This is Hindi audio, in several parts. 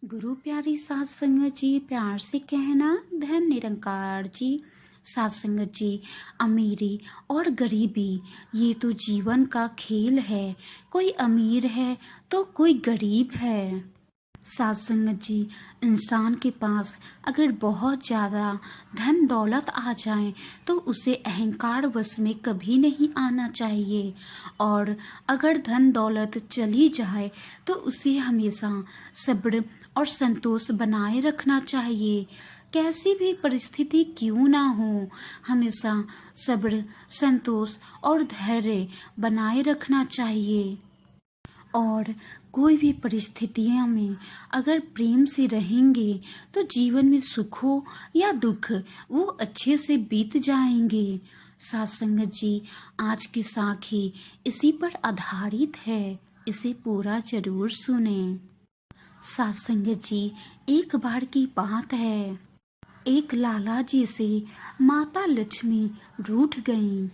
गुरु प्यारी सात संगत जी, प्यार से कहना धन निरंकार जी। सात संगत जी, अमीरी और गरीबी ये तो जीवन का खेल है। कोई अमीर है तो कोई गरीब है। सात संगत जी, इंसान के पास अगर बहुत ज़्यादा धन दौलत आ जाए तो उसे अहंकार वश में कभी नहीं आना चाहिए, और अगर धन दौलत चली जाए तो उसे हमेशा सब्र और संतोष बनाए रखना चाहिए। कैसी भी परिस्थिति क्यों ना हो, हमेशा सब्र, संतोष और धैर्य बनाए रखना चाहिए। और कोई भी परिस्थितियों में अगर प्रेम से रहेंगे तो जीवन में सुख हो या दुख वो अच्छे से बीत जाएंगे। सात संगत जी, आज की साखी इसी पर आधारित है, इसे पूरा जरूर सुने। सात संगत जी, एक बार की बात है, एक लाला जी से माता लक्ष्मी रूठ गईं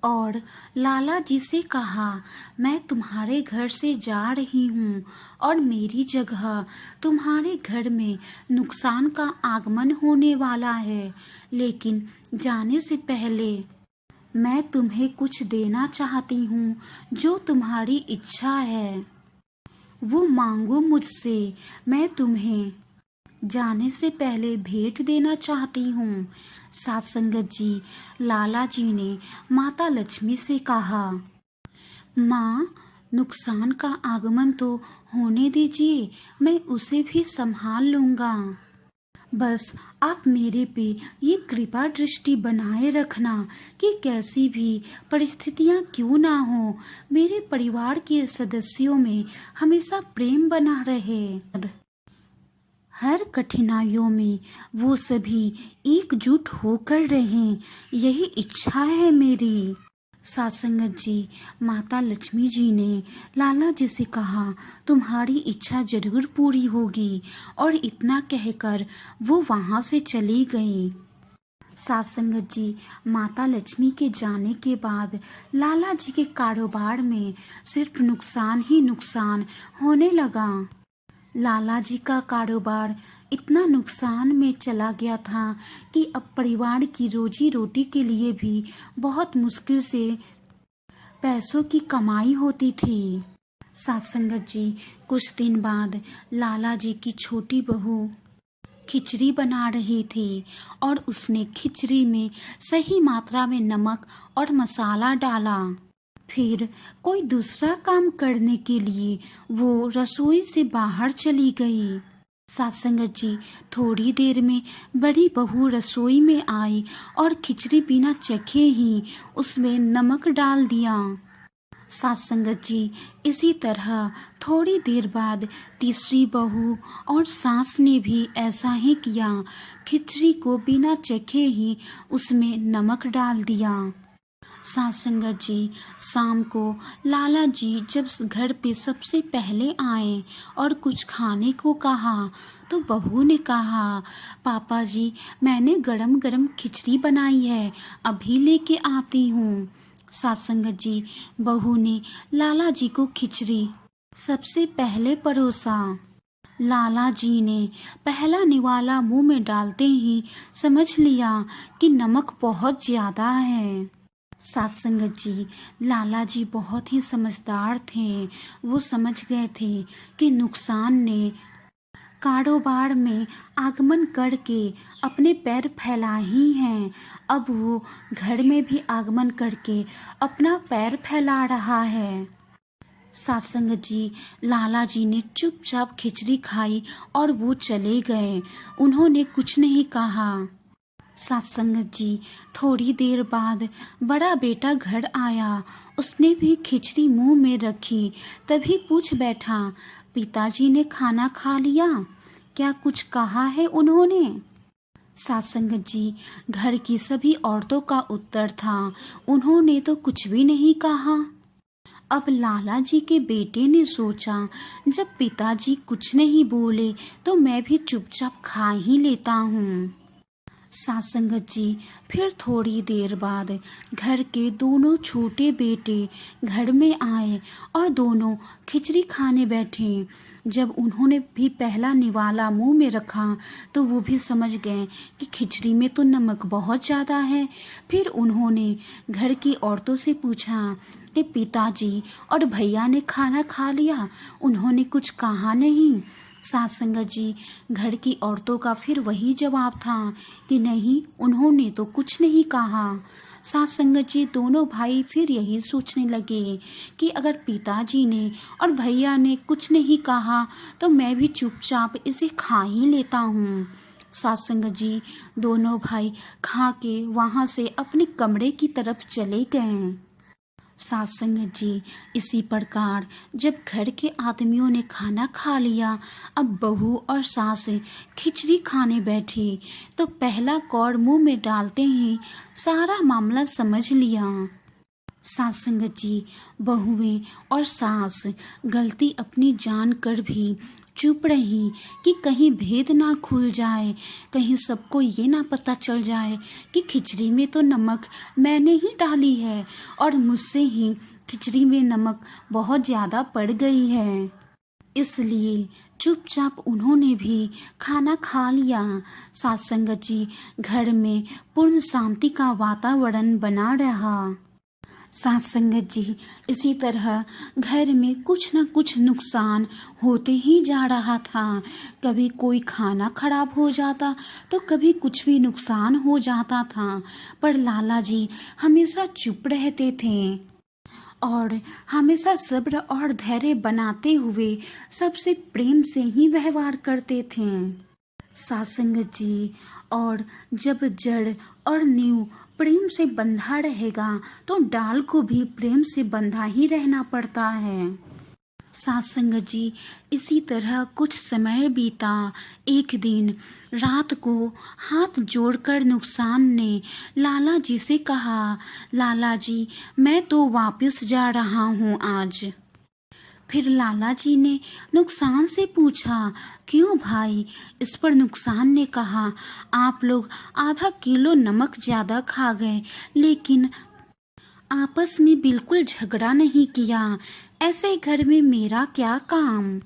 और लाला जी से कहा, मैं तुम्हारे घर से जा रही हूँ और मेरी जगह तुम्हारे घर में नुकसान का आगमन होने वाला है, लेकिन जाने से पहले मैं तुम्हें कुछ देना चाहती हूँ। जो तुम्हारी इच्छा है वो मांगो मुझसे, मैं तुम्हें जाने से पहले भेंट देना चाहती हूँ। सात संगत जी, लाला जी ने माता लक्ष्मी से कहा, माँ, नुकसान का आगमन तो होने दीजिए, मैं उसे भी संभाल लूँगा। बस आप मेरे पे ये कृपा दृष्टि बनाए रखना कि कैसी भी परिस्थितियाँ क्यों ना हो, मेरे परिवार के सदस्यों में हमेशा प्रेम बना रहे। हर कठिनाइयों में वो सभी एकजुट होकर रहें, यही इच्छा है मेरी। सात संगत जी, माता लक्ष्मी जी ने लाला जी से कहा, तुम्हारी इच्छा जरूर पूरी होगी, और इतना कहकर वो वहाँ से चली गई। सात संगत जी, माता लक्ष्मी के जाने के बाद लाला जी के कारोबार में सिर्फ नुकसान ही नुकसान होने लगा। लाला जी का कारोबार इतना नुकसान में चला गया था कि अब परिवार की रोजी रोटी के लिए भी बहुत मुश्किल से पैसों की कमाई होती थी। सात संगत जी, कुछ दिन बाद लाला जी की छोटी बहू खिचड़ी बना रही थी और उसने खिचड़ी में सही मात्रा में नमक और मसाला डाला। फिर कोई दूसरा काम करने के लिए वो रसोई से बाहर चली गई। सात संगत जी, थोड़ी देर में बड़ी बहू रसोई में आई और खिचड़ी बिना चखे ही उसमें नमक डाल दिया। सात संगत जी, इसी तरह थोड़ी देर बाद तीसरी बहू और सास ने भी ऐसा ही किया, खिचड़ी को बिना चखे ही उसमें नमक डाल दिया। सात संगत जी, शाम को लाला जी जब घर पे सबसे पहले आए और कुछ खाने को कहा तो बहू ने कहा, पापा जी, मैंने गरम गरम खिचड़ी बनाई है, अभी लेके आती हूँ। सात संगत जी, बहू ने लाला जी को खिचड़ी सबसे पहले परोसा। लाला जी ने पहला निवाला मुंह में डालते ही समझ लिया कि नमक बहुत ज्यादा है। सात संगत जी, लाला जी बहुत ही समझदार थे, वो समझ गए थे कि नुकसान ने कारोबार में आगमन करके अपने पैर फैलाए ही हैं, अब वो घर में भी आगमन करके अपना पैर फैला रहा है। सात संगत जी, लाला जी ने चुपचाप खिचड़ी खाई और वो चले गए, उन्होंने कुछ नहीं कहा। सात संगत जी, थोड़ी देर बाद बड़ा बेटा घर आया, उसने भी खिचड़ी मुंह में रखी, तभी पूछ बैठा, पिताजी ने खाना खा लिया, क्या कुछ कहा है उन्होंने? सात संगत जी, घर की सभी औरतों का उत्तर था, उन्होंने तो कुछ भी नहीं कहा। अब लाला जी के बेटे ने सोचा, जब पिताजी कुछ नहीं बोले तो मैं भी चुपचाप खा ही लेता हूँ। सासंगत जी, फिर थोड़ी देर बाद घर के दोनों छोटे बेटे घर में आए और दोनों खिचड़ी खाने बैठे। जब उन्होंने भी पहला निवाला मुंह में रखा तो वो भी समझ गए कि खिचड़ी में तो नमक बहुत ज़्यादा है। फिर उन्होंने घर की औरतों से पूछा कि पिताजी और भैया ने खाना खा लिया, उन्होंने कुछ कहा नहीं। सास संगत जी, घर की औरतों का फिर वही जवाब था कि नहीं, उन्होंने तो कुछ नहीं कहा। सास संगत जी, दोनों भाई फिर यही सोचने लगे कि अगर पिताजी ने और भैया ने कुछ नहीं कहा तो मैं भी चुपचाप इसे खा ही लेता हूँ। सास संगत जी, दोनों भाई खा के वहाँ से अपने कमरे की तरफ चले गए। सास संगत जी, इसी प्रकार जब घर के आदमियों ने खाना खा लिया, अब बहू और सास खिचड़ी खाने बैठी तो पहला कौर मुंह में डालते ही सारा मामला समझ लिया। सास संगत जी, बहुएं और सास गलती अपनी जान कर भी चुप रही कि कहीं भेद ना खुल जाए, कहीं सबको ये ना पता चल जाए कि खिचड़ी में तो नमक मैंने ही डाली है और मुझसे ही खिचड़ी में नमक बहुत ज़्यादा पड़ गई है। इसलिए चुपचाप उन्होंने भी खाना खा लिया। सास संगत जी, घर में पूर्ण शांति का वातावरण बना रहा। सास संगत जी, इसी तरह घर में कुछ न कुछ नुकसान होते ही जा रहा था। कभी कोई खाना खराब हो जाता तो कभी कुछ भी नुकसान हो जाता था, पर लाला जी हमेशा चुप रहते थे और हमेशा सब्र और धैर्य बनाते हुए सबसे प्रेम से ही व्यवहार करते थे। सास संगत जी, और जब जड़ और नींव प्रेम से बंधा रहेगा तो डाल को भी प्रेम से बंधा ही रहना पड़ता है। सास संगत जी, इसी तरह कुछ समय बीता। एक दिन रात को हाथ जोड़कर नुकसान ने लाला जी से कहा, लाला जी, मैं तो वापस जा रहा हूँ आज। फिर लाला जी ने नुकसान से पूछा, क्यों भाई? इस पर नुकसान ने कहा, आप लोग आधा किलो नमक ज़्यादा खा गए, लेकिन आपस में बिल्कुल झगड़ा नहीं किया। ऐसे घर में मेरा क्या काम?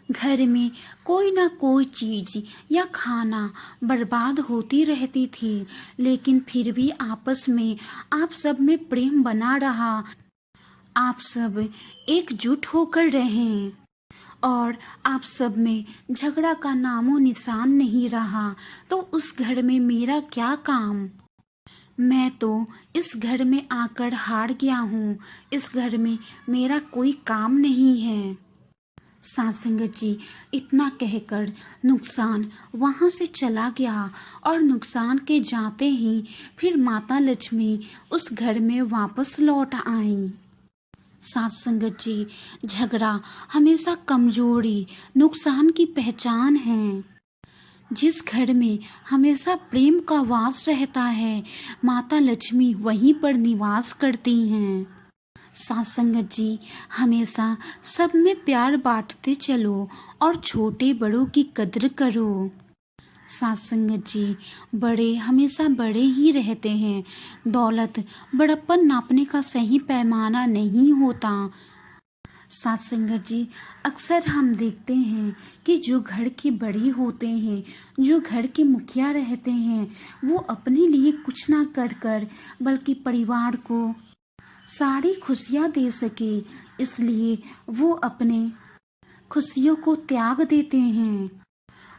घर में कोई ना कोई चीज़ या खाना बर्बाद होती रहती थी, लेकिन फिर भी आपस में आप सब में प्रेम बना रहा। आप सब एकजुट होकर रहें और आप सब में झगड़ा का नामो निशान नहीं रहा, तो उस घर में मेरा क्या काम? मैं तो इस घर में आकर हार गया हूँ। इस घर में मेरा कोई काम नहीं है। सास संगत जी, इतना कहकर नुकसान वहाँ से चला गया और नुकसान के जाते ही फिर माता लक्ष्मी उस घर में वापस लौट आई। सास संगत जी, झगड़ा हमेशा कमजोरी, नुकसान की पहचान है। जिस घर में हमेशा प्रेम का वास रहता है, माता लक्ष्मी वहीं पर निवास करती हैं। सास संगत जी, हमेशा सब में प्यार बांटते चलो और छोटे बड़ों की कद्र करो। सास संगत जी, बड़े हमेशा बड़े ही रहते हैं। दौलत बड़प्पन नापने का सही पैमाना नहीं होता। सास संगत जी, अक्सर हम देखते हैं कि जो घर के बड़ी होते हैं, जो घर के मुखिया रहते हैं, वो अपने लिए कुछ ना कर कर बल्कि परिवार को सारी खुशियाँ दे सके, इसलिए वो अपने खुशियों को त्याग देते हैं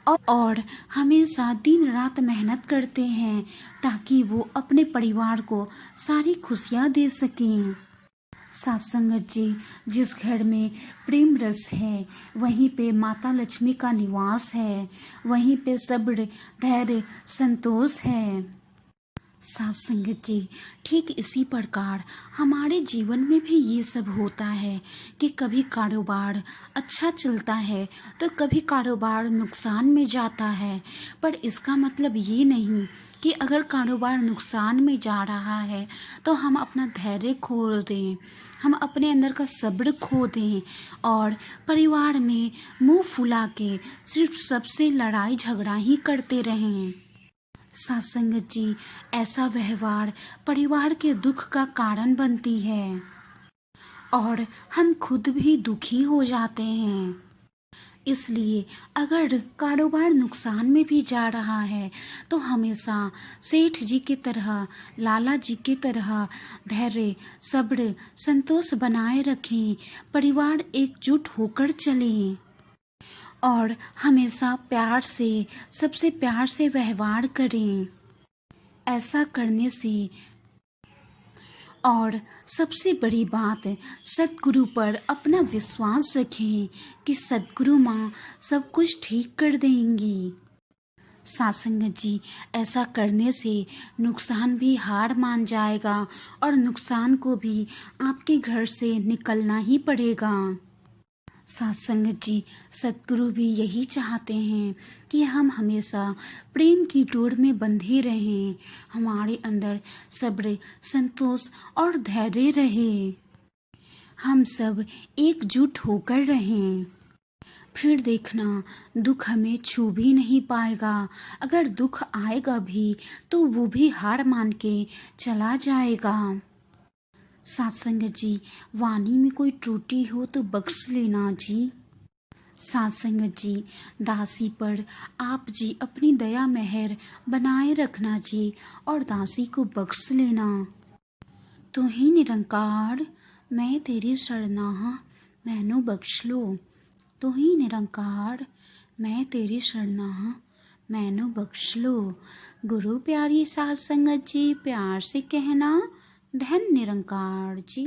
और हमेशा दिन रात मेहनत करते हैं ताकि वो अपने परिवार को सारी खुशियाँ दे सकें। सास संगत जी, जिस घर में प्रेम रस है वहीं पे माता लक्ष्मी का निवास है, वहीं पे सब्र, धैर्य, संतोष है। सास संगत जी, ठीक इसी प्रकार हमारे जीवन में भी ये सब होता है कि कभी कारोबार अच्छा चलता है तो कभी कारोबार नुकसान में जाता है, पर इसका मतलब ये नहीं कि अगर कारोबार नुकसान में जा रहा है तो हम अपना धैर्य खो दें, हम अपने अंदर का सब्र खो दें और परिवार में मुंह फुला के सिर्फ सबसे लड़ाई झगड़ा ही करते रहें। साथ संगत जी, ऐसा व्यवहार परिवार के दुख का कारण बनती है और हम खुद भी दुखी हो जाते हैं। इसलिए अगर कारोबार नुकसान में भी जा रहा है तो हमेशा सेठ जी की तरह, लाला जी की तरह धैर्य, सब्र, संतोष बनाए रखें, परिवार एकजुट होकर चलें और हमेशा प्यार से, सबसे प्यार से व्यवहार करें। ऐसा करने से और सबसे बड़ी बात, सद्गुरु पर अपना विश्वास रखें कि सद्गुरु माँ सब कुछ ठीक कर देंगी। सासंगत जी, ऐसा करने से नुकसान भी हार मान जाएगा और नुकसान को भी आपके घर से निकलना ही पड़ेगा। सत्संगत जी, सतगुरु भी यही चाहते हैं कि हम हमेशा प्रेम की डोर में बंधे रहें, हमारे अंदर सब्र, संतोष और धैर्य रहे, हम सब एकजुट होकर रहें। फिर देखना, दुख हमें छू भी नहीं पाएगा। अगर दुख आएगा भी तो वो भी हार मान के चला जाएगा। सत्संगत जी, वाणी में कोई त्रुटि हो तो बख्श लेना जी। सत्संगत जी, दासी पर आप जी अपनी दया मेहर बनाए रखना जी और दासी को बख्श लेना। तू ही निरंकार, मैं तेरी शरणा, मैनू बख्श लो। तू ही निरंकार, मैं तेरी शरणा, मैनू बख्श लो। गुरु प्यारी साध संगत जी, प्यार से कहना, धन निरंकार जी।